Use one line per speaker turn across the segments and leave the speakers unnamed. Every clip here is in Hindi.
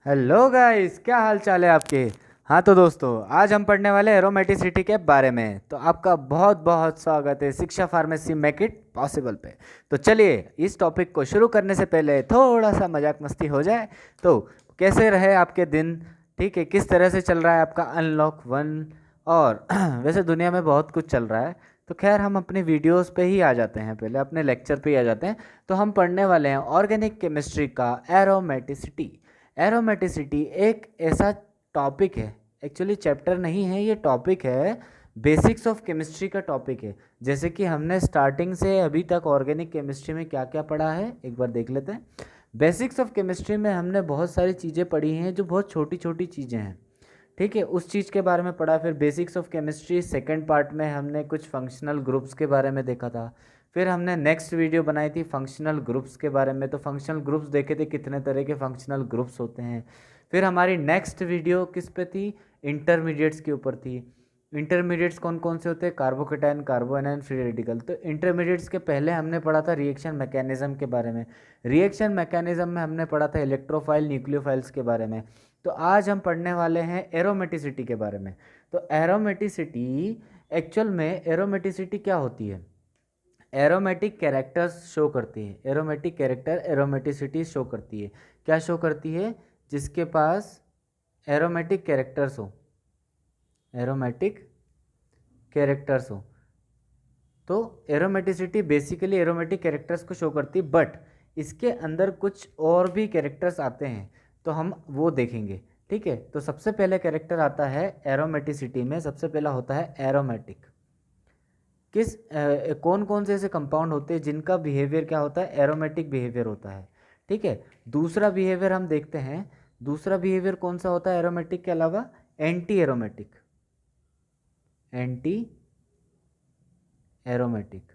हेलो गाइस, क्या हाल चाल है आपके। हाँ तो दोस्तों, आज हम पढ़ने वाले एरोमेटिसिटी के बारे में। तो आपका बहुत बहुत स्वागत है शिक्षा फार्मेसी मेक इट पॉसिबल पे। तो चलिए, इस टॉपिक को शुरू करने से पहले थोड़ा सा मजाक मस्ती हो जाए। तो कैसे रहे आपके दिन, ठीक है, किस तरह से चल रहा है आपका अनलॉक वन। और वैसे दुनिया में बहुत कुछ चल रहा है। तो खैर, हम अपनी वीडियोस पे ही आ जाते हैं, पहले अपने लेक्चर पे ही आ जाते हैं। तो हम पढ़ने वाले हैं ऑर्गेनिक केमिस्ट्री का एरोमेटिसिटी। एरोमेटिसिटी एक ऐसा टॉपिक है, एक्चुअली चैप्टर नहीं है, ये टॉपिक है, बेसिक्स ऑफ केमिस्ट्री का टॉपिक है। जैसे कि हमने स्टार्टिंग से अभी तक ऑर्गेनिक केमिस्ट्री में क्या क्या पढ़ा है एक बार देख लेते हैं। बेसिक्स ऑफ केमिस्ट्री में हमने बहुत सारी चीज़ें पढ़ी हैं जो बहुत छोटी छोटी चीज़ें हैं, ठीक है, उस चीज़ के बारे में पढ़ा। फिर basics of chemistry second part में हमने कुछ फंक्शनल ग्रुप्स के बारे में देखा था। फिर हमने नेक्स्ट वीडियो बनाई थी फंक्शनल ग्रुप्स के बारे में, तो फंक्शनल ग्रुप्स देखे थे कितने तरह के फंक्शनल ग्रुप्स होते हैं। फिर हमारी नेक्स्ट वीडियो किस पे थी, इंटरमीडिएट्स के ऊपर थी। इंटरमीडिएट्स कौन कौन से होते हैं, कार्बोकेटाइन, कार्बोएनाइन, फ्री रेडिकल। तो इंटरमीडिएट्स के पहले हमने पढ़ा था रिएक्शन मैकेनिज्म के बारे में। रिएक्शन मैकेनिज्म में हमने पढ़ा था इलेक्ट्रोफाइल न्यूक्लियोफाइल्स के बारे में। तो आज हम पढ़ने वाले हैं एरोमेटिसिटी के बारे में। तो एरोमेटिसिटी, एक्चुअल में एरोमेटिसिटी क्या होती है, एरोमेटिक कैरेक्टर्स शो करती है। एरोमेटिक कैरेक्टर एरोमेटिसिटी शो करती है। क्या शो करती है, जिसके पास एरोमेटिक कैरेक्टर्स हो, एरोमेटिक कैरेक्टर्स हो। तो एरोमेटिसिटी बेसिकली एरोमेटिक कैरेक्टर्स को शो करती है, बट इसके अंदर कुछ और भी कैरेक्टर्स आते हैं, तो हम वो देखेंगे, ठीक है। तो सबसे पहले कैरेक्टर आता है एरोमेटिसिटी में, सबसे पहला होता है एरोमेटिक। कौन कौन से ऐसे कंपाउंड होते हैं जिनका बिहेवियर क्या होता है, एरोमेटिक बिहेवियर होता है, ठीक है। दूसरा बिहेवियर हम देखते हैं, दूसरा बिहेवियर कौन सा होता है एरोमेटिक के अलावा, एंटी एरोमेटिक, एंटी एरोमेटिक।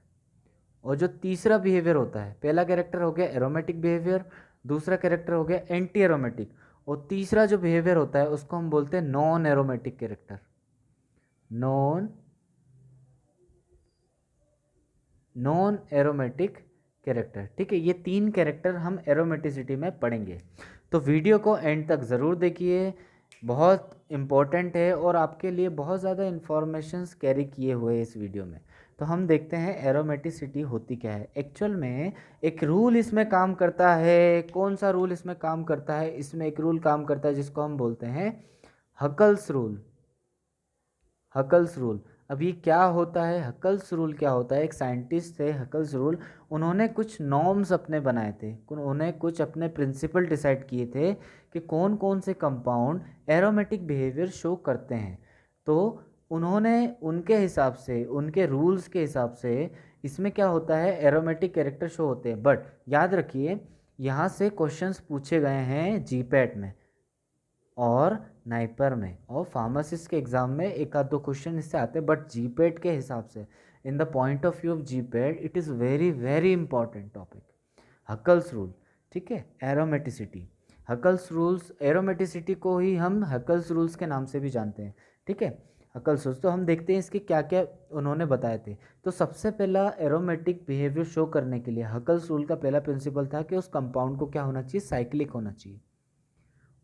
और जो तीसरा बिहेवियर होता है, पहला कैरेक्टर हो गया एरोमेटिक बिहेवियर, दूसरा कैरेक्टर हो गया एंटी एरोमेटिक, और तीसरा जो बिहेवियर होता है उसको हम बोलते हैं non aromatic character, non non aromatic character, ठीक है। ये तीन कैरेक्टर हम एरोमेटिसिटी में पढ़ेंगे। तो वीडियो को एंड तक ज़रूर देखिए, बहुत इम्पोर्टेंट है और आपके लिए बहुत ज़्यादा इन्फॉर्मेशंस कैरी किए हुए इस वीडियो में। तो हम देखते हैं एरोमेटिसिटी होती क्या है एक्चुअल में। एक रूल इसमें काम करता है, कौन सा रूल इसमें काम करता है, इसमें एक रूल काम करता है जिसको हम बोलते हैं हकल्स रूल, हकल्स रूल। अब ये क्या होता है, हकल्स रूल क्या होता है, एक साइंटिस्ट थे हकल्स रूल, उन्होंने कुछ नॉर्म्स अपने बनाए थे, उन्होंने कुछ अपने प्रिंसिपल डिसाइड किए थे कि कौन कौन से कंपाउंड एरोमेटिक बिहेवियर शो करते हैं। तो उन्होंने उनके हिसाब से, उनके रूल्स के हिसाब से इसमें क्या होता है, एरोमेटिक कैरेक्टर शो होते हैं। बट याद रखिए, यहाँ से क्वेश्चंस पूछे गए हैं जीपैट में और नाइपर में, और फार्मासिस्ट के एग्ज़ाम में एक आध दो क्वेश्चन इससे आते हैं, बट जीपेट के हिसाब से, in the point of view of GPAT, it is very very important topic, Huckel's rule, ठीक है। एरोमेटिसिटी, हकल्स रूल्स, एरोमेटिसिटी को ही हम हकल्स रूल्स के नाम से भी जानते हैं, ठीक है। हकल्स रूल्स, तो हम देखते हैं इसके क्या क्या उन्होंने बताए थे। तो सबसे पहला एरोमेटिक बिहेवियर शो करने के लिए हकल्स रूल का पहला प्रिंसिपल था कि उस कंपाउंड को क्या होना चाहिए, साइक्लिक होना चाहिए।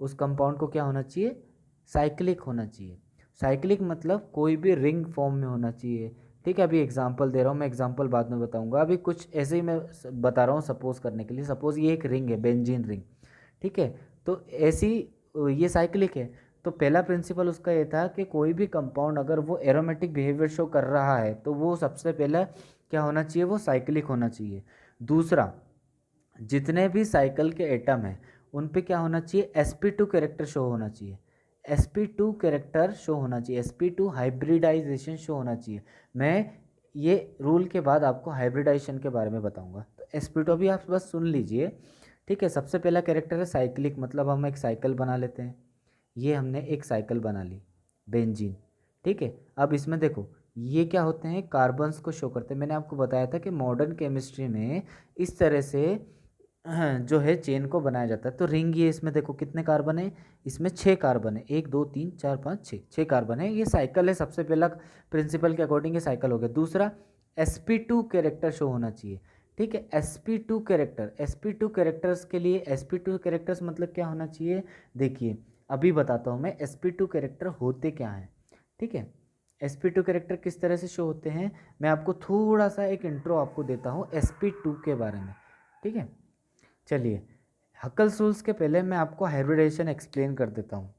उस कंपाउंड को क्या होना चाहिए, साइक्लिक होना चाहिए। साइक्लिक मतलब कोई भी रिंग फॉर्म में होना चाहिए, ठीक है। अभी एग्जांपल दे रहा हूँ मैं, एग्जांपल बाद में बताऊंगा, अभी कुछ ऐसे ही मैं बता रहा हूँ सपोज करने के लिए। सपोज ये एक रिंग है, बेंजीन रिंग, ठीक है। तो ऐसी ये साइक्लिक है। तो पहला प्रिंसिपल उसका ये था कि कोई भी कंपाउंड अगर वो एरोमेटिक बिहेवियर शो कर रहा है तो वो सबसे पहले क्या होना चाहिए, वो साइक्लिक होना चाहिए। दूसरा, जितने भी साइकिल के एटम हैं उन पे क्या होना चाहिए, sp2 कैरेक्टर शो होना चाहिए, sp2 कैरेक्टर शो होना चाहिए, sp2 हाइब्रिडाइजेशन शो होना चाहिए। मैं ये रूल के बाद आपको हाइब्रिडाइजेशन के बारे में बताऊंगा। तो sp2 अभी आप बस सुन लीजिए, ठीक है। सबसे पहला कैरेक्टर है साइक्लिक, मतलब हम एक साइकिल बना लेते हैं। ये हमने एक साइकिल बना ली, बेंजीन, ठीक है। अब इसमें देखो, ये क्या होते हैं, कार्बन्स को शो करते हैं। मैंने आपको बताया था कि मॉडर्न केमिस्ट्री में इस तरह से जो है चेन को बनाया जाता है। तो रिंग, ये इसमें देखो कितने कार्बन है, इसमें 6 कार्बन है, 1 2 3 4 5 6, 6 कार्बन है। ये साइकिल है, सबसे पहला प्रिंसिपल के अकॉर्डिंग ये साइकिल हो गया। दूसरा, sp2 कैरेक्टर शो होना चाहिए, ठीक है। sp2 कैरेक्टर, sp2 कैरेक्टर्स के लिए sp2 कैरेक्टर्स मतलब क्या होना चाहिए, देखिए अभी बताता हूँ मैं sp2 कैरेक्टर होते क्या हैं। ठीक है, sp2 कैरेक्टर किस तरह से शो होते हैं, मैं आपको थोड़ा सा एक इंट्रो आपको देता हूँ sp2 के बारे में। ठीक है, चलिए हकल्स रूल्स के पहले मैं आपको हाइब्रिडाइजेशन एक्सप्लेन कर देता हूँ।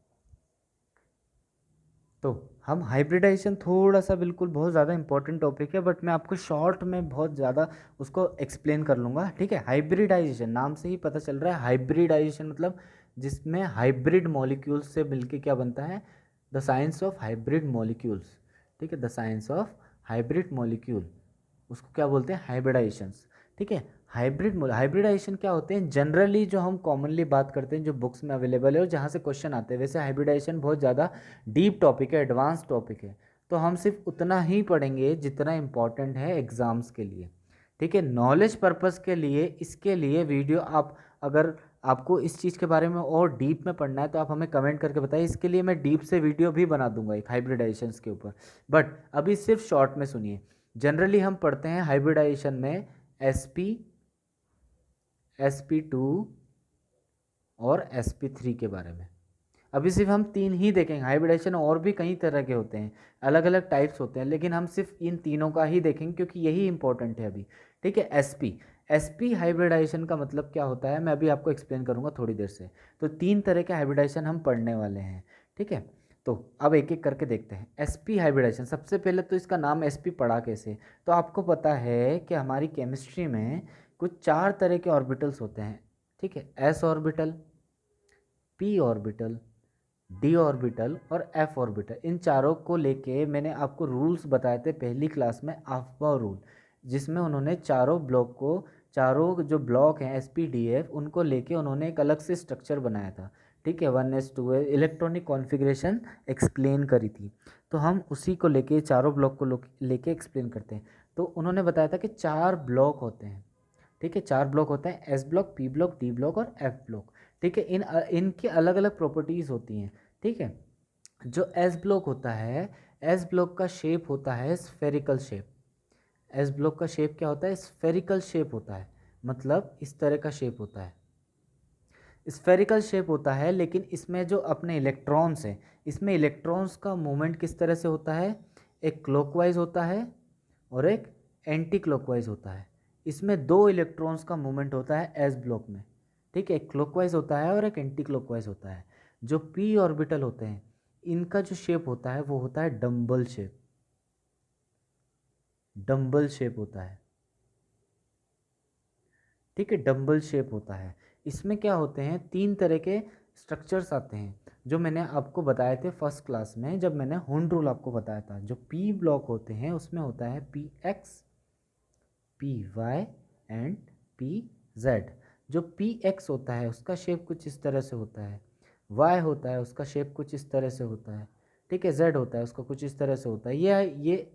तो हम हाइब्रिडाइजेशन थोड़ा सा बिल्कुल बहुत ज़्यादा इंपॉर्टेंट टॉपिक है, बट मैं आपको शॉर्ट में बहुत ज़्यादा उसको एक्सप्लेन कर लूँगा। ठीक है, हाइब्रिडाइजेशन नाम से ही पता चल रहा है, हाइब्रिडाइजेशन मतलब जिसमें हाइब्रिड मॉलिक्यूल्स से मिलके क्या बनता है, the science of hybrid molecules. ठीक है, the science of hybrid molecule, उसको क्या बोलते हैं, हाइब्रिडाइजेशंस। ठीक है, हाइब्रिडाइजेशन क्या होते हैं, जनरली जो हम कॉमनली बात करते हैं जो बुक्स में अवेलेबल है और जहाँ से क्वेश्चन आते हैं। वैसे हाइब्रिडाइजेशन बहुत ज़्यादा डीप टॉपिक है, एडवांस टॉपिक है, तो हम सिर्फ उतना ही पढ़ेंगे जितना इंपॉर्टेंट है एग्ज़ाम्स के लिए। ठीक है, नॉलेज पर्पज़ के लिए इसके लिए वीडियो आप, अगर आपको इस चीज़ के बारे में और डीप में पढ़ना है तो आप हमें कमेंट करके बताइए, इसके लिए मैं डीप से वीडियो भी बना दूंगा एक हाइब्रिडाइजेशंस के ऊपर। बट अभी सिर्फ शॉर्ट में सुनिए। जनरली हम पढ़ते हैं हाइब्रिडाइजेशन में sp, sp2 और sp3 के बारे में। अभी सिर्फ हम तीन ही देखेंगे, हाइब्रिडाइजेशन और भी कई तरह के होते हैं, अलग अलग टाइप्स होते हैं, लेकिन हम सिर्फ इन तीनों का ही देखेंगे क्योंकि यही इंपॉर्टेंट है अभी। ठीक है, sp हाइब्रिडाइजेशन का मतलब क्या होता है मैं अभी आपको एक्सप्लेन करूंगा थोड़ी देर से। तो तीन तरह के हाइब्रिडाइजेशन हम पढ़ने वाले हैं। ठीक है, तो अब एक एक करके देखते हैं। sp हाइब्रिडाइजेशन, सबसे पहले तो इसका नाम sp पढ़ा कैसे, तो आपको पता है कि हमारी केमिस्ट्री में कुछ चार तरह के ऑर्बिटल्स होते हैं। ठीक है, s orbital, p orbital, D orbital और एफ ऑर्बिटल, इन चारों को लेके मैंने आपको रूल्स बताए थे पहली क्लास में, आफ्बा रूल, जिसमें उन्होंने चारों ब्लॉक को, चारों जो ब्लॉक हैं एस पी डी एफ, उनको लेके उन्होंने एक अलग से स्ट्रक्चर बनाया था। ठीक है, 1s2 इलेक्ट्रॉनिक कॉन्फ़िगरेशन एक्सप्लेन करी थी, तो हम उसी को लेके चारों ब्लॉक को लेके एक्सप्लेन करते हैं। तो उन्होंने बताया था कि चार ब्लॉक होते हैं। ठीक है, चार ब्लॉक होते हैं, S block, P block, D block और एफ ब्लॉक। ठीक है, इनकी अलग अलग प्रॉपर्टीज़ होती हैं। ठीक है, जो एस ब्लॉक होता है, एस ब्लॉक का शेप होता है स्फेरिकल शेप। एस ब्लॉक का शेप क्या होता है, स्फेरिकल शेप होता है, मतलब इस तरह का शेप होता है, स्फेरिकल शेप होता है। लेकिन इसमें जो अपने इलेक्ट्रॉन्स हैं, इसमें इलेक्ट्रॉन्स का मूवमेंट किस तरह से होता है, एक क्लॉकवाइज होता है और एक एंटी क्लॉकवाइज होता है। इसमें दो इलेक्ट्रॉन्स का मूवमेंट होता है एस ब्लॉक में। ठीक है, एक क्लॉकवाइज होता है और एक एंटी क्लॉकवाइज होता है। जो पी ऑर्बिटल होते हैं, इनका जो शेप होता है वो होता है डम्बल शेप, डम्बल शेप होता है। ठीक है, डम्बल शेप होता है। इसमें क्या होते हैं, तीन तरह के स्ट्रक्चर्स आते हैं जो मैंने आपको बताए थे फर्स्ट क्लास में, जब मैंने हुंड रूल आपको बताया था। जो पी ब्लॉक होते हैं उसमें होता है P X, P Y and P Z. जो पी एक्स होता है उसका शेप कुछ इस तरह से होता है, वाई होता है उसका शेप कुछ इस तरह से होता है, ठीक है, जेड होता है उसका कुछ इस तरह से होता है। ये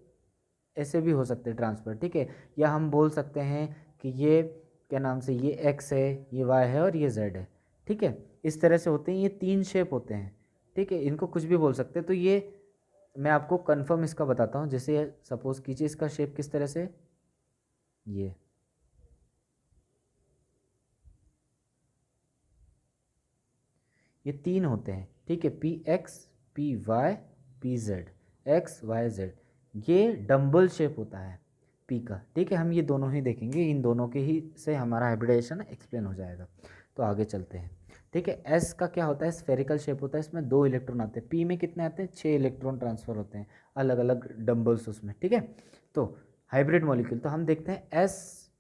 ऐसे भी हो सकते हैं ट्रांसफर। ठीक है, या हम बोल सकते हैं कि ये क्या नाम से, ये एक्स है, ये वाई है और ये जेड है। ठीक है, इस तरह से होते हैं, ये तीन शेप होते हैं। ठीक है, इनको कुछ भी बोल सकते हैं। तो ये मैं आपको कंफर्म इसका बताता हूँ। जैसे सपोज कीजिए इसका शेप किस तरह से, ये तीन होते हैं। ठीक है, P X, P Y, P Z, X Y Z, ये डम्बल शेप होता है पी का। ठीक है, हम ये दोनों ही देखेंगे, इन दोनों के ही से हमारा हाइब्रिडाइजेशन एक्सप्लेन हो जाएगा। तो आगे चलते हैं। ठीक है, एस का क्या होता है, स्फेरिकल शेप होता है, इसमें दो इलेक्ट्रॉन आते हैं। पी में कितने आते हैं, 6 इलेक्ट्रॉन ट्रांसफर होते हैं, अलग अलग डम्बल्स उसमें। ठीक है, तो हाइब्रिड मॉलिक्यूल, तो हम देखते हैं एस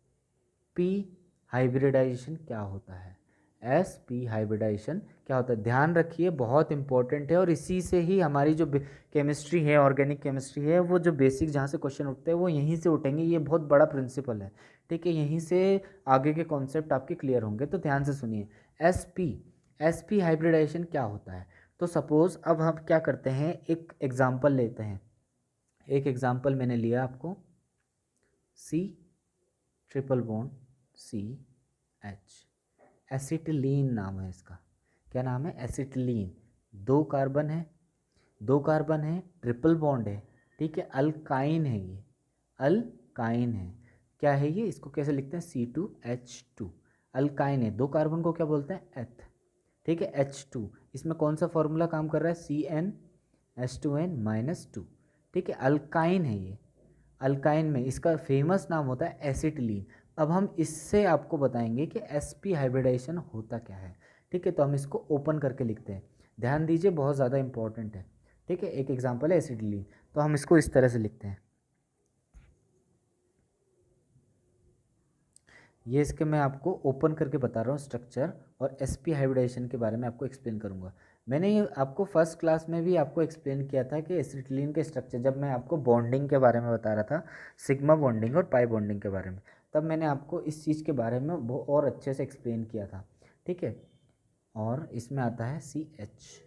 पी हाइब्रिडाइजेशन क्या होता है। एस पी हाइब्रिडाइजेशन क्या होता है, ध्यान रखिए, बहुत इंपॉर्टेंट है, और इसी से ही हमारी जो केमिस्ट्री है, ऑर्गेनिक केमिस्ट्री है, वो जो बेसिक जहाँ से क्वेश्चन उठते हैं वो यहीं से उठेंगे। ये बहुत बड़ा प्रिंसिपल है। ठीक है, यहीं से आगे के कॉन्सेप्ट आपके क्लियर होंगे, तो ध्यान से सुनिए। एस पी हाइब्रिडाइजेशन क्या होता है। तो सपोज अब हम क्या करते हैं, एक एग्जाम्पल लेते हैं। एक एग्जाम्पल मैंने लिया आपको, C triple bond C H, acetylene नाम है इसका। क्या नाम है, एसिटिलीन। दो कार्बन है, दो कार्बन है, ट्रिपल बॉन्ड है। ठीक है, अल्काइन है, ये अल्काइन है। क्या है ये, इसको कैसे लिखते हैं, C2H2। अल्काइन है, 2 कार्बन को क्या बोलते हैं, एथ। ठीक है, H2, इसमें कौन सा फॉर्मूला काम कर रहा है, CnH2n-2। ठीक है, अल्काइन है ये। अल्काइन में इसका फेमस नाम होता है एसिटिलीन। अब हम इससे आपको बताएंगे कि sp हाइब्रिडाइजेशन होता क्या है। ठीक है, तो हम इसको ओपन करके लिखते हैं, ध्यान दीजिए, बहुत ज़्यादा इंपॉर्टेंट है। ठीक है, एक एग्जांपल है एसिटिलीन, तो हम इसको इस तरह से लिखते हैं। ये इसके मैं आपको ओपन करके बता रहा हूँ स्ट्रक्चर, और sp हाइब्रिडाइजेशन के बारे में आपको एक्सप्लेन करूँगा। मैंने ये आपको फर्स्ट क्लास में भी आपको एक्सप्लेन किया था कि एसिटिलीन के स्ट्रक्चर, जब मैं आपको बॉन्डिंग के बारे में बता रहा था, सिग्मा बॉन्डिंग और पाई बॉन्डिंग के बारे में, तब मैंने आपको इस चीज़ के बारे में बहुत और अच्छे से एक्सप्लेन किया था। ठीक है, और इसमें आता है CH।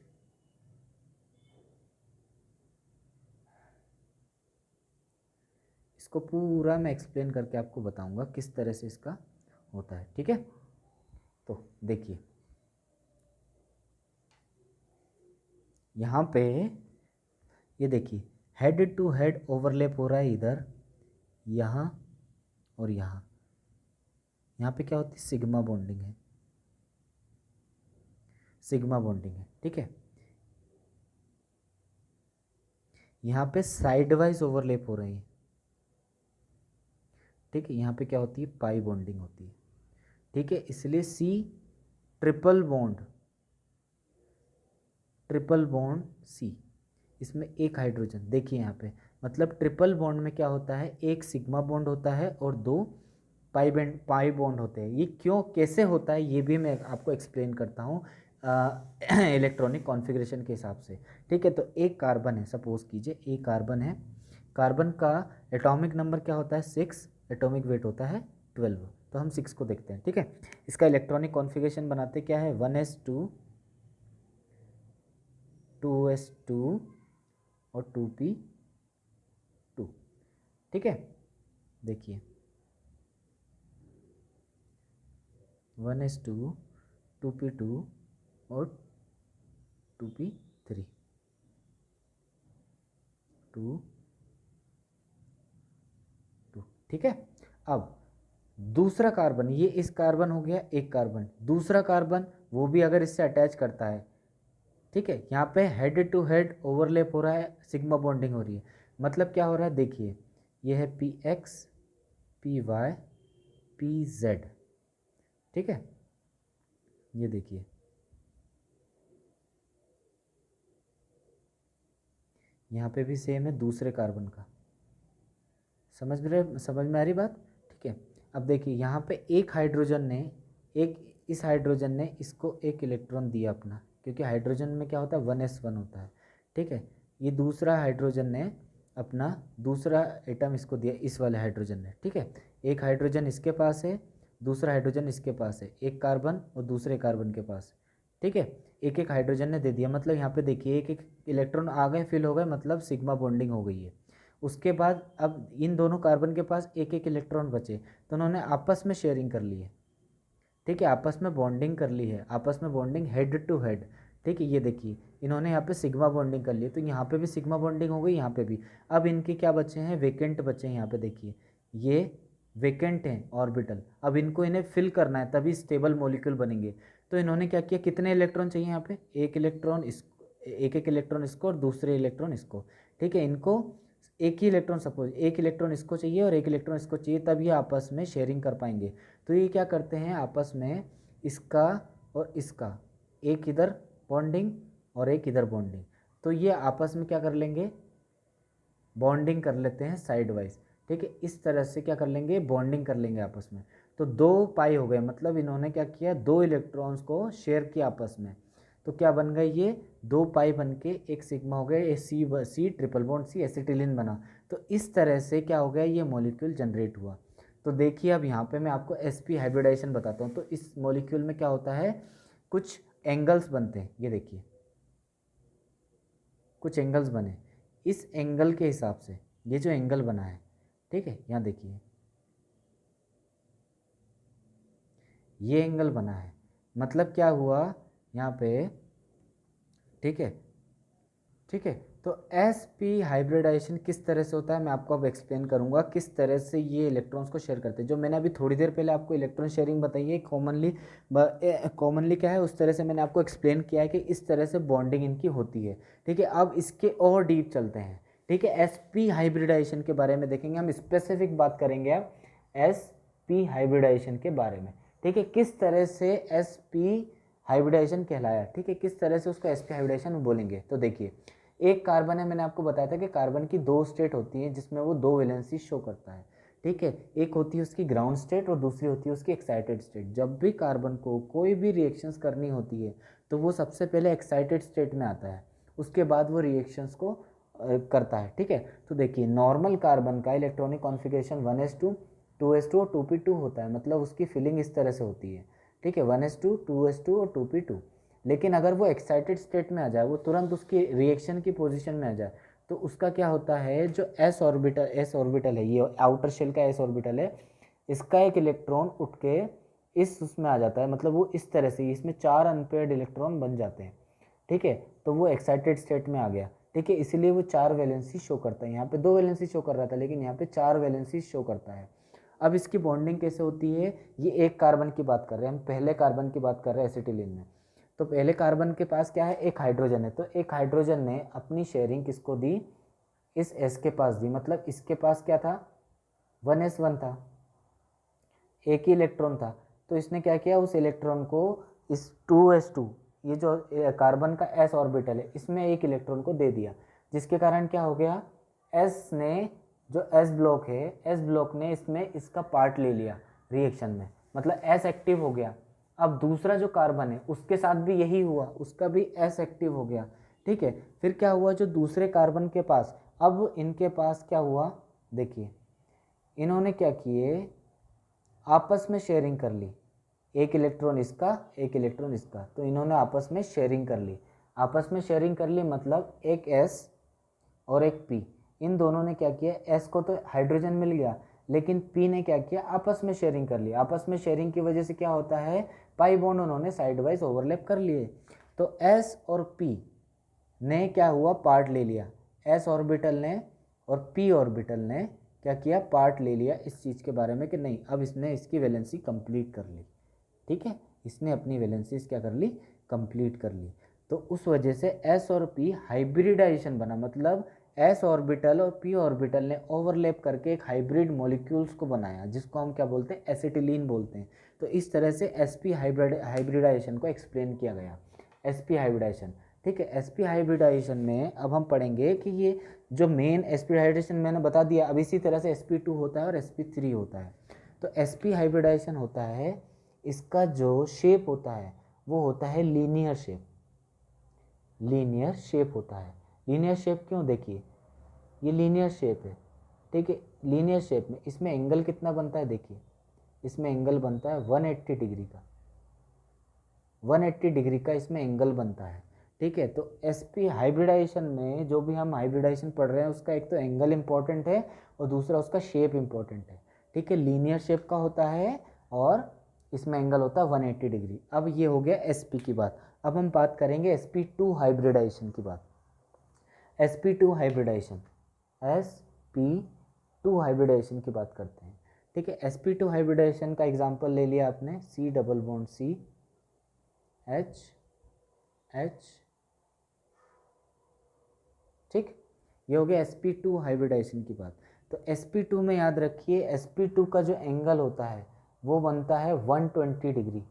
इसको पूरा मैं एक्सप्लेन करके आपको बताऊंगा किस तरह से इसका होता है। ठीक है, तो देखिए यहाँ पे, ये देखिए हेड टू हेड ओवरलैप हो रहा है इधर, यहाँ और यहाँ। यहाँ पे क्या होती है, सिग्मा बॉन्डिंग है, सिग्मा बॉन्डिंग है। ठीक है, यहाँ पे साइड वाइज ओवरलैप हो रही है। ठीक है, यहाँ पे क्या होती है, पाई बॉन्डिंग होती है। ठीक है, इसलिए C triple bond, triple bond C, इसमें एक हाइड्रोजन, देखिए यहाँ पे, मतलब ट्रिपल बॉन्ड में क्या होता है, एक सिग्मा बॉन्ड होता है और 2 पाई बॉन्ड होते हैं। ये क्यों, कैसे होता है, ये भी मैं आपको एक्सप्लेन करता हूँ इलेक्ट्रॉनिक कॉन्फ़िगरेशन के हिसाब से। ठीक है, तो एक कार्बन है, सपोज कीजिए एक कार्बन है, कार्बन का एटॉमिक नंबर क्या होता है, 6, एटॉमिक वेट होता है 12। तो हम 6 को देखते हैं। ठीक है, इसका इलेक्ट्रॉनिक कॉन्फ़िगरेशन बनाते क्या है, 1s2, 2s2 और 2p2। ठीक है, देखिए 1s2, 2p2 और 2p3, 2 2। ठीक है, अब दूसरा कार्बन, ये इस कार्बन हो गया एक कार्बन, दूसरा कार्बन वो भी अगर इससे अटैच करता है, ठीक है, यहाँ पे हेड टू हेड ओवरलैप हो रहा है, सिग्मा बॉन्डिंग हो रही है। मतलब क्या हो रहा है, देखिए ये है px, py, pz। ठीक है, ये देखिए यहाँ पे भी सेम है दूसरे कार्बन का। समझ में आ रही बात। ठीक है, अब देखिए यहाँ पे एक हाइड्रोजन ने, एक इस हाइड्रोजन ने इसको एक इलेक्ट्रॉन दिया अपना, क्योंकि हाइड्रोजन में क्या होता है, 1s1 होता है। ठीक है, ये दूसरा हाइड्रोजन ने अपना दूसरा एटम इसको दिया, इस वाले हाइड्रोजन ने। ठीक है, एक हाइड्रोजन इसके पास है, दूसरा हाइड्रोजन इसके पास है, एक कार्बन और दूसरे कार्बन के पास। ठीक है, एक एक हाइड्रोजन ने दे दिया, मतलब यहाँ पे देखिए एक एक इलेक्ट्रॉन आ गए, फिल हो गए, मतलब सिग्मा बॉन्डिंग हो गई है। उसके बाद अब इन दोनों कार्बन के पास एक एक इलेक्ट्रॉन बचे, तो उन्होंने आपस में शेयरिंग कर ली है। ठीक है, आपस में बॉन्डिंग कर ली है, आपस में बॉन्डिंग हेड टू हेड। ठीक है, ये देखिए इन्होंने यहाँ पे सिग्मा बॉन्डिंग कर ली है, तो यहाँ पे भी सिग्मा बॉन्डिंग हो गई, यहाँ पे भी। अब इनके क्या बचे हैं, वेकेंट बचे हैं। यहाँ पे देखिए ये वेकेंट हैं ऑर्बिटल, अब इनको इन्हें फिल करना है, तभी स्टेबल मॉलिक्यूल बनेंगे। तो इन्होंने क्या किया, कितने इलेक्ट्रॉन चाहिए यहाँ पे, एक इलेक्ट्रॉन इस, एक एक इलेक्ट्रॉन इसको और दूसरे इलेक्ट्रॉन इसको। ठीक है, इनको एक ही इलेक्ट्रॉन, सपोज एक इलेक्ट्रॉन इसको चाहिए और एक इलेक्ट्रॉन इसको चाहिए, तब ये आपस में शेयरिंग कर पाएंगे। तो ये क्या करते हैं आपस में, इसका और इसका, एक इधर बॉन्डिंग और एक इधर बॉन्डिंग, तो ये आपस में क्या कर लेंगे, बॉन्डिंग कर लेते हैं साइड वाइज। ठीक है, इस तरह से क्या कर लेंगे, बॉन्डिंग कर लेंगे आपस में। तो 2 पाई हो गए, मतलब इन्होंने क्या किया, 2 इलेक्ट्रॉन्स को शेयर किया आपस में। तो क्या बन गए, ये 2 पाई बन के एक सिग्मा हो गया, C triple bond C acetylene बना। तो इस तरह से क्या हो गया, ये मॉलिक्यूल जनरेट हुआ। तो देखिए अब यहाँ पे मैं आपको sp हाइब्रिडाइजेशन बताता हूँ। तो इस मॉलिक्यूल में क्या होता है, कुछ एंगल्स बनते हैं, ये देखिए कुछ एंगल्स बने, इस एंगल के हिसाब से ये जो एंगल बना है, ठीक है, यहाँ देखिए ये एंगल बना है, मतलब क्या हुआ यहाँ पे। ठीक है, ठीक है, तो sp हाइब्रिडाइजेशन किस तरह से होता है मैं आपको अब एक्सप्लेन करूंगा किस तरह से ये इलेक्ट्रॉन्स को शेयर करते हैं। जो मैंने अभी थोड़ी देर पहले आपको इलेक्ट्रॉन शेयरिंग बताई है कॉमनली क्या है उस तरह से मैंने आपको एक्सप्लेन किया है कि इस तरह से बॉन्डिंग इनकी होती है। ठीक है, अब इसके और डीप चलते हैं। ठीक है, sp हाइब्रिडाइजेशन के बारे में देखेंगे, हम स्पेसिफिक बात करेंगे अब sp हाइब्रिडाइजेशन के बारे में। ठीक है, किस तरह से sp हाइब्रिडाइजेशन कहलाया। ठीक है, किस तरह से उसको sp हाइब्रिडाइजेशन बोलेंगे। तो देखिए, एक कार्बन है, मैंने आपको बताया था कि कार्बन की दो स्टेट होती हैं जिसमें वो दो वैलेंसी शो करता है। ठीक है, एक होती है उसकी ग्राउंड स्टेट और दूसरी होती है उसकी एक्साइटेड स्टेट। जब भी कार्बन को कोई भी रिएक्शंस करनी होती है तो वो सबसे पहले एक्साइटेड स्टेट में आता है, उसके बाद वो रिएक्शंस को करता है। ठीक है, तो देखिए नॉर्मल कार्बन का इलेक्ट्रॉनिक कॉन्फ़िगरेशन 1s2 2s2 और 2p2 होता है, मतलब उसकी फिलिंग इस तरह से होती है। ठीक है, 1s2 2s2 और 2p2। लेकिन अगर वो एक्साइटेड स्टेट में आ जाए, वो तुरंत उसकी रिएक्शन की पोजीशन में आ जाए, तो उसका क्या होता है, जो s ऑर्बिटल है, ये आउटर शेल का s ऑर्बिटल है, इसका एक इलेक्ट्रॉन उठ के इस उसमें आ जाता है, मतलब वो इस तरह से इसमें 4 अनपेयर्ड इलेक्ट्रॉन बन जाते हैं। ठीक है, तो वो एक्साइटेड स्टेट में आ गया। ठीक है, इसीलिए वो 4 वैलेंसी शो करता है। यहाँ पे 2 वैलेंसी शो कर रहा था लेकिन यहाँ पे 4 वैलेंसी शो करता है। अब इसकी बॉन्डिंग कैसे होती है, ये एक कार्बन की बात कर रहे हैं हम, पहले कार्बन की बात कर रहे हैं एसिटिलीन में। तो पहले कार्बन के पास क्या है, एक हाइड्रोजन है, तो एक हाइड्रोजन ने अपनी शेयरिंग किसको दी, इस s के पास दी। मतलब इसके पास क्या था, 1s1 था, एक ही इलेक्ट्रॉन था। तो इसने क्या किया, उस इलेक्ट्रॉन को इस 2s2, ये जो कार्बन का s ऑर्बिटल है, इसमें एक इलेक्ट्रॉन को दे दिया, जिसके कारण क्या हो गया, s ने जो s ब्लॉक है, s ब्लॉक ने इसमें इसका पार्ट ले लिया रिएक्शन में, मतलब s एक्टिव हो गया। अब दूसरा जो कार्बन है उसके साथ भी यही हुआ, उसका भी s एक्टिव हो गया। ठीक है, फिर क्या हुआ, जो दूसरे कार्बन के पास, अब इनके पास क्या हुआ, देखिए इन्होंने क्या किए, आपस में शेयरिंग कर ली, एक इलेक्ट्रॉन इसका एक इलेक्ट्रॉन इसका, तो इन्होंने आपस में शेयरिंग कर ली। आपस में शेयरिंग कर ली मतलब एक s और एक p, इन दोनों ने क्या किया, s को तो हाइड्रोजन मिल गया लेकिन p ने क्या किया, आपस में शेयरिंग कर ली। आपस में शेयरिंग की वजह से क्या होता है, पाई बॉन्ड उन्होंने साइड वाइज ओवरलैप कर लिए। तो s और p ने क्या हुआ, पार्ट ले लिया, s ऑर्बिटल ने और p ऑर्बिटल ने क्या किया, पार्ट ले लिया इस चीज़ के बारे में कि नहीं, अब इसने इसकी वैलेंसी कंप्लीट कर ली। ठीक है, इसने अपनी वैलेंसीज क्या कर ली, कंप्लीट कर ली। तो उस वजह से s और p हाइब्रिडाइजेशन बना, मतलब s ऑर्बिटल और p ऑर्बिटल ने ओवरलैप करके एक हाइब्रिड मॉलिक्यूल्स को बनाया, जिसको हम क्या बोलते हैं, एसिटिलीन बोलते हैं। तो इस तरह से sp हाइब्रिडाइजेशन को एक्सप्लेन किया गया, sp हाइब्रिडाइजेशन। ठीक है, sp हाइब्रिडाइजेशन में अब हम पढ़ेंगे कि ये जो मेन sp हाइब्रिडाइजेशन मैंने बता दिया, अब इसी तरह से sp2 होता है और sp3 होता है। तो sp हाइब्रिडाइजेशन होता है, इसका जो शेप होता है वो होता है लीनियर शेप, लीनियर शेप होता है। लीनियर शेप क्यों, देखिए ये लीनियर शेप है। ठीक है, लीनियर शेप में इसमें एंगल कितना बनता है, देखिए इसमें एंगल बनता है 180 डिग्री का, 180 डिग्री का इसमें एंगल बनता है। ठीक है, तो sp हाइब्रिडाइजेशन में जो भी हम हाइब्रिडाइजेशन पढ़ रहे हैं उसका एक तो एंगल इंपॉर्टेंट है और दूसरा उसका शेप इंपॉर्टेंट है। ठीक है, लीनियर शेप का होता है और इसमें एंगल होता है 180 डिग्री। अब ये हो गया sp की बात। अब हम बात करेंगे sp2 हाइब्रिडाइजेशन की बात। sp2 हाइब्रिडाइजेशन, sp2 हाइब्रिडाइजेशन की बात करते हैं। ठीक है, sp2 हाइब्रिडाइजेशन का एग्जांपल ले लिया आपने, C double bond C H H। ठीक, ये हो गया sp2 हाइब्रिडाइजेशन की बात। तो sp2 में याद रखिए, sp2 का जो एंगल होता है वो बनता है 120 डिग्री,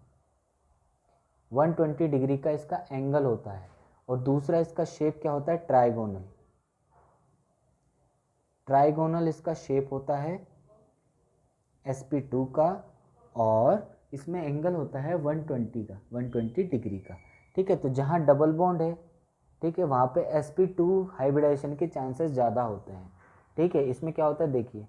120 डिग्री का इसका एंगल होता है। और दूसरा इसका शेप क्या होता है, ट्राइगोनल, ट्राइगोनल इसका शेप होता है sp2 का, और इसमें एंगल होता है 120 का, 120 डिग्री का। ठीक है, तो जहाँ डबल बॉन्ड है, ठीक है, वहाँ पे sp2 हाइब्रिडाइजेशन के चांसेस ज़्यादा होते हैं। ठीक है, इसमें क्या होता है, देखिए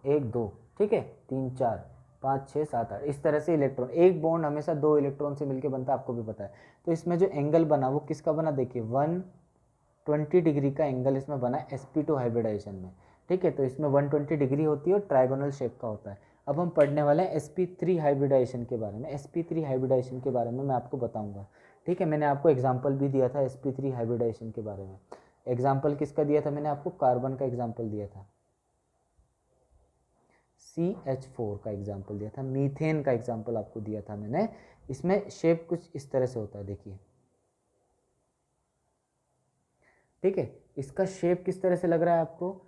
1 2, ठीक है, 3 4 5 6 7 8, इस तरह से इलेक्ट्रॉन, एक बॉन्ड हमेशा 2 इलेक्ट्रॉन से मिलकर बनता है, आपको भी पता है। तो इसमें जो एंगल बना वो किसका बना, देखिए 120 डिग्री का एंगल इसमें बना sp2 हाइब्रिडाइजेशन में। ठीक है, तो इसमें 120 डिग्री होती है और ट्राइगोनल शेप का होता है। अब हम पढ़ने वाले हैं sp3 हाइब्रिडाइजेशन के बारे में। sp3 हाइब्रिडाइजेशन के बारे में मैं आपको बताऊंगा। ठीक है, मैंने आपको एग्जांपल भी दिया था sp3 हाइब्रिडाइजेशन के बारे में। एग्जांपल किसका दिया था मैंने आपको? कार्बन का एग्जांपल दिया था, CH4 का एग्जांपल दिया था, मीथेन का एग्जांपल आपको दिया था मैंने। इसमें शेप कुछ इस तरह से होता है, देखिए, ठीक है। इसका शेप किस तरह से लग रहा है आपको?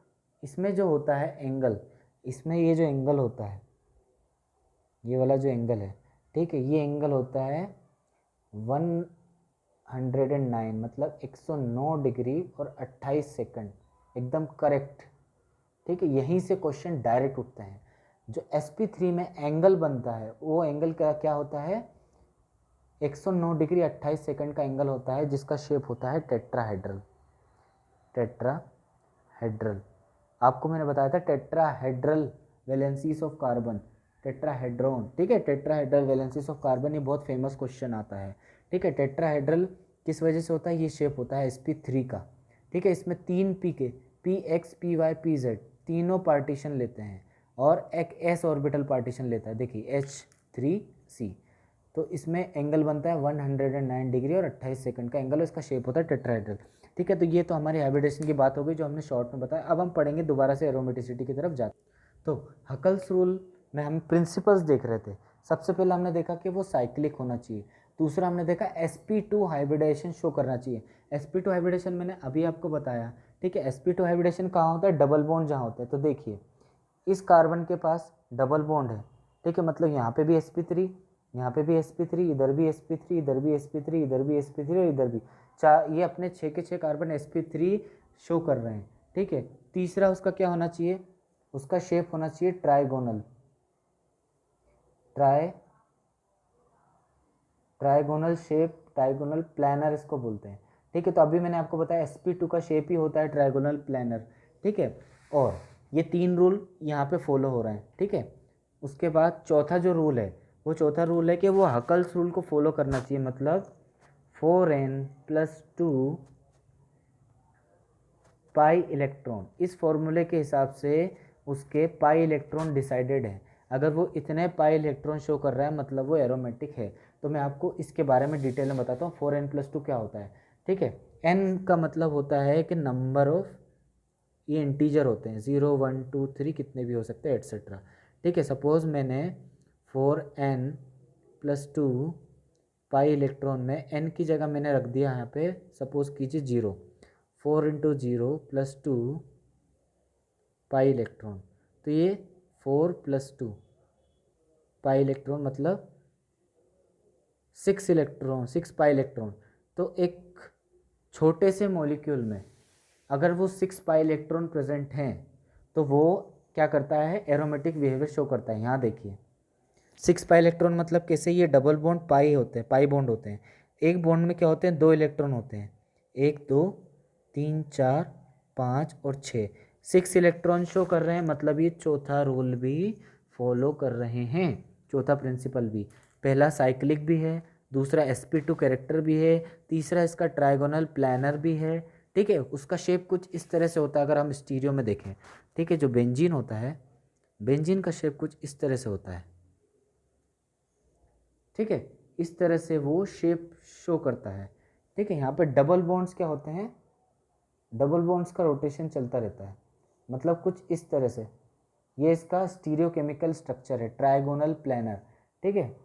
इसमें जो होता है एंगल, इसमें ये जो एंगल होता है, ये वाला जो एंगल है, ठीक है, ये एंगल होता है 109, मतलब 109 डिग्री और 28 सेकंड, एकदम करेक्ट। ठीक है, यहीं से क्वेश्चन डायरेक्ट उठते हैं। जो sp3 में एंगल बनता है वो एंगल क्या क्या होता है? 109 डिग्री 28 सेकंड का एंगल होता है, जिसका शेप होता है टेट्राहेड्रल। टेट्राहेड्रल, आपको मैंने बताया था tetrahedral valencies of carbon, tetrahedron, ठीक है, टेट्राहेड्रल वैलेंसीज ऑफ कार्बन, ये बहुत फेमस क्वेश्चन आता है। ठीक है, टेट्राहेड्रल किस वजह से होता है? ये शेप होता है sp3 का। ठीक है, इसमें 3 p के px py pz तीनों पार्टीशन लेते हैं और एक s ऑर्बिटल पार्टीशन लेता है, देखिए H3C। तो इसमें एंगल बनता है 109 डिग्री और 28 सेकंड का एंगल, इसका शेप होता है टेट्राहेड्रल। ठीक है, तो ये तो हमारी हाइब्रिडेशन की बात हो गई जो हमने शॉर्ट में बताया। अब हम पढ़ेंगे दोबारा से एरोमेटिसिटी की तरफ जाते। तो हकल्स रूल में हम प्रिंसिपल्स देख रहे थे। सबसे पहले हमने देखा कि वो साइक्लिक होना चाहिए। दूसरा हमने देखा sp2 हाइब्रिडेशन शो करना चाहिए। sp2 हाइब्रिडेशन मैंने अभी आपको बताया। ठीक है, sp2 हाइब्रिडेशन कहाँ होता है? डबल बॉन्ड जहाँ होता है। तो देखिए, इस कार्बन के पास डबल बॉन्ड है, ठीक है, मतलब यहाँ पे भी sp3, यहाँ पे भी sp3, इधर भी sp3, इधर भी sp3, इधर भी sp3 और इधर भी चार, ये अपने 6 के 6 कार्बन sp3 शो कर रहे हैं। ठीक है, तीसरा उसका क्या होना चाहिए? उसका शेप होना चाहिए trigonal, trigonal shape, trigonal planner इसको बोलते हैं। ठीक है, तो अभी मैंने आपको बताया sp2 का शेप ही होता है ट्राइगोनल प्लानर। ठीक है, और ये 3 रूल यहाँ पे फॉलो हो रहे हैं। ठीक है, उसके बाद चौथा जो रूल है, वो चौथा रूल है कि वो हकल्स रूल को फॉलो करना चाहिए, मतलब 4n+2 पाई इलेक्ट्रॉन, इस फॉर्मूले के हिसाब से उसके पाई इलेक्ट्रॉन डिसाइडेड है। अगर वो इतने पाई इलेक्ट्रॉन शो कर रहा है मतलब वो एरोमेटिक है। तो मैं आपको इसके बारे में डिटेल में बताता हूँ 4n+2 क्या होता है। ठीक है, n का मतलब होता है कि नंबर ऑफ, ये इंटीजर होते हैं, 0 1 2 3 कितने भी हो सकते हैं एट्सेट्रा। ठीक है, सपोज मैंने 4n+2 पाई इलेक्ट्रॉन में n की जगह मैंने रख दिया यहाँ पे, सपोज कीजिए 0, 4 × 0+2 पाई इलेक्ट्रॉन, तो ये 4+2 पाई इलेक्ट्रॉन मतलब 6 इलेक्ट्रॉन, 6 पाई इलेक्ट्रॉन। तो एक छोटे से मॉलिक्यूल में अगर वो 6 पाई इलेक्ट्रॉन प्रेजेंट हैं तो वो क्या करता है? एरोमेटिक बिहेवियर शो करता है। यहाँ देखिए, 6 पाई इलेक्ट्रॉन मतलब कैसे? ये डबल बॉन्ड पाई होते हैं, पाई बॉन्ड होते हैं। एक बॉन्ड में क्या होते हैं? 2 इलेक्ट्रॉन होते हैं, 1 2 3 4 5 और 6, 6 इलेक्ट्रॉन शो कर रहे हैं, मतलब ये चौथा रूल भी फॉलो कर रहे हैं, चौथा प्रिंसिपल भी। पहला साइक्लिक भी है, दूसरा sp2 कैरेक्टर भी है, तीसरा इसका ट्राइगोनल प्लानर भी है। ठीक है, उसका शेप कुछ इस तरह से होता है अगर हम स्टीरियो में देखें। ठीक है, जो बेंजीन होता है, बेंजीन का शेप कुछ इस तरह से होता है। ठीक है, इस तरह से वो शेप शो करता है। ठीक है, यहाँ पे डबल बॉन्ड्स क्या होते हैं? डबल बॉन्ड्स का रोटेशन चलता रहता है, मतलब कुछ इस तरह से। ये इसका स्टीरियोकेमिकल स्ट्रक्चर है, ट्राइगोनल प्लानर। ठीक है,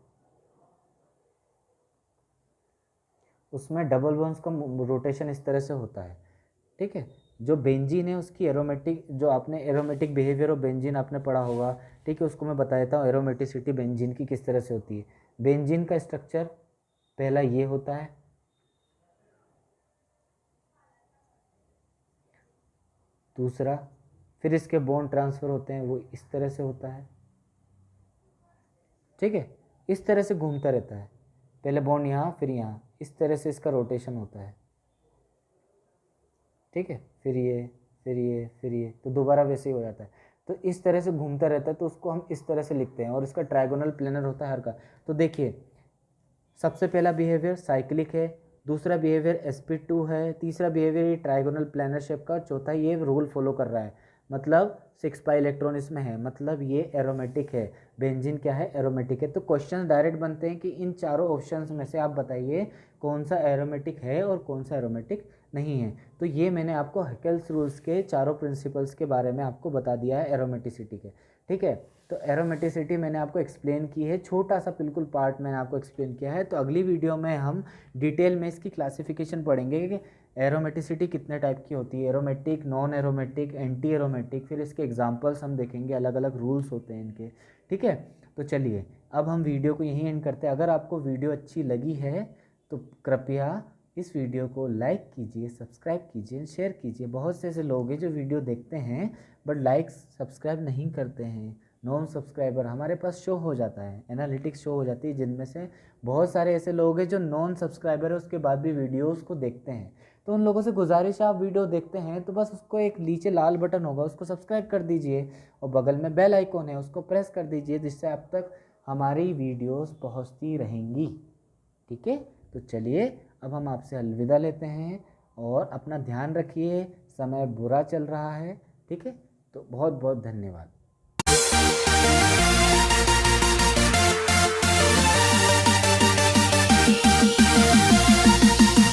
उसमें डबल बॉन्ड्स का रोटेशन इस तरह से होता है। ठीक है, जो बेंजीन है उसकी एरोमेटिक, जो आपने एरोमेटिक बिहेवियर ऑफ बेंजीन आपने पढ़ा होगा, ठीक है, उसको मैं बता देता हूँ एरोमेटिसिटी बेंजीन की किस तरह से होती है। बेंजीन का स्ट्रक्चर पहला ये होता है, दूसरा, फिर इसके बॉन्ड ट्रांसफ़र होते हैं, वो इस तरह से होता है। ठीक है, इस तरह से घूमता रहता है, पहले बॉन्ड यहाँ फिर यहाँ, इस तरह से इसका रोटेशन होता है। ठीक है, फिर ये, फिर ये, फिर ये, तो दोबारा वैसे ही हो जाता है। तो इस तरह से घूमता रहता है, तो उसको हम इस तरह से लिखते हैं, और इसका ट्राइगोनल प्लेनर होता है हर का। तो देखिए, सबसे पहला बिहेवियर साइक्लिक है, दूसरा बिहेवियर sp2 है, तीसरा बिहेवियर ये ट्राइगोनल प्लानर शेप का, चौथा ये रूल फॉलो कर रहा है। मतलब 6 पाई इलेक्ट्रॉन इसमें है, मतलब ये एरोमेटिक है। बेंजीन क्या है, एरोमेटिक है। तो क्वेश्चन डायरेक्ट बनते हैं कि इन चारों ऑप्शंस में से आप बताइए कौन सा एरोमेटिक है और कौन सा एरोमेटिक नहीं है। तो ये मैंने आपको हेकेल्स रूल्स के चारों प्रिंसिपल्स के बारे में आपको बता दिया है एरोमेटिसिटी के, ठीक है। तो एरोमेटिसिटी मैंने आपको एक्सप्लेन की है, छोटा सा बिल्कुल पार्ट मैंने आपको एक्सप्लेन किया है। तो अगली वीडियो में हम डिटेल में इसकी क्लासिफिकेशन पढ़ेंगे कि एरोमेटिसिटी कितने टाइप की होती है, aromatic, non aromatic, anti aromatic, फिर इसके एग्जांपल्स हम देखेंगे, अलग अलग रूल्स होते हैं इनके, ठीक है। तो चलिए अब हम वीडियो को यहीं एंड करते हैं। अगर आपको वीडियो अच्छी लगी है तो कृपया इस वीडियो को लाइक कीजिए, सब्सक्राइब कीजिए, शेयर कीजिए। बहुत से ऐसे लोग हैं जो वीडियो देखते हैं बट लाइक सब्सक्राइब नहीं करते हैं, नॉन सब्सक्राइबर हमारे पास शो हो जाता है, एनालिटिक्स शो हो जाती है, जिनमें से बहुत सारे ऐसे लोग हैं जो नॉन सब्सक्राइबर है उसके बाद भी वीडियोस को देखते हैं। तो उन लोगों से गुजारिश है, आप वीडियो देखते हैं तो बस उसको एक नीचे लाल बटन होगा उसको सब्सक्राइब कर दीजिए और बगल में बेल आइकॉन है उसको प्रेस कर दीजिए, जिससे आप तक हमारी वीडियोस पहुंचती रहेंगी, ठीक है। तो चलिए अब हम आपसे अलविदा लेते हैं और अपना ध्यान रखिए, समय बुरा चल रहा है, ठीक है। तो बहुत बहुत धन्यवाद।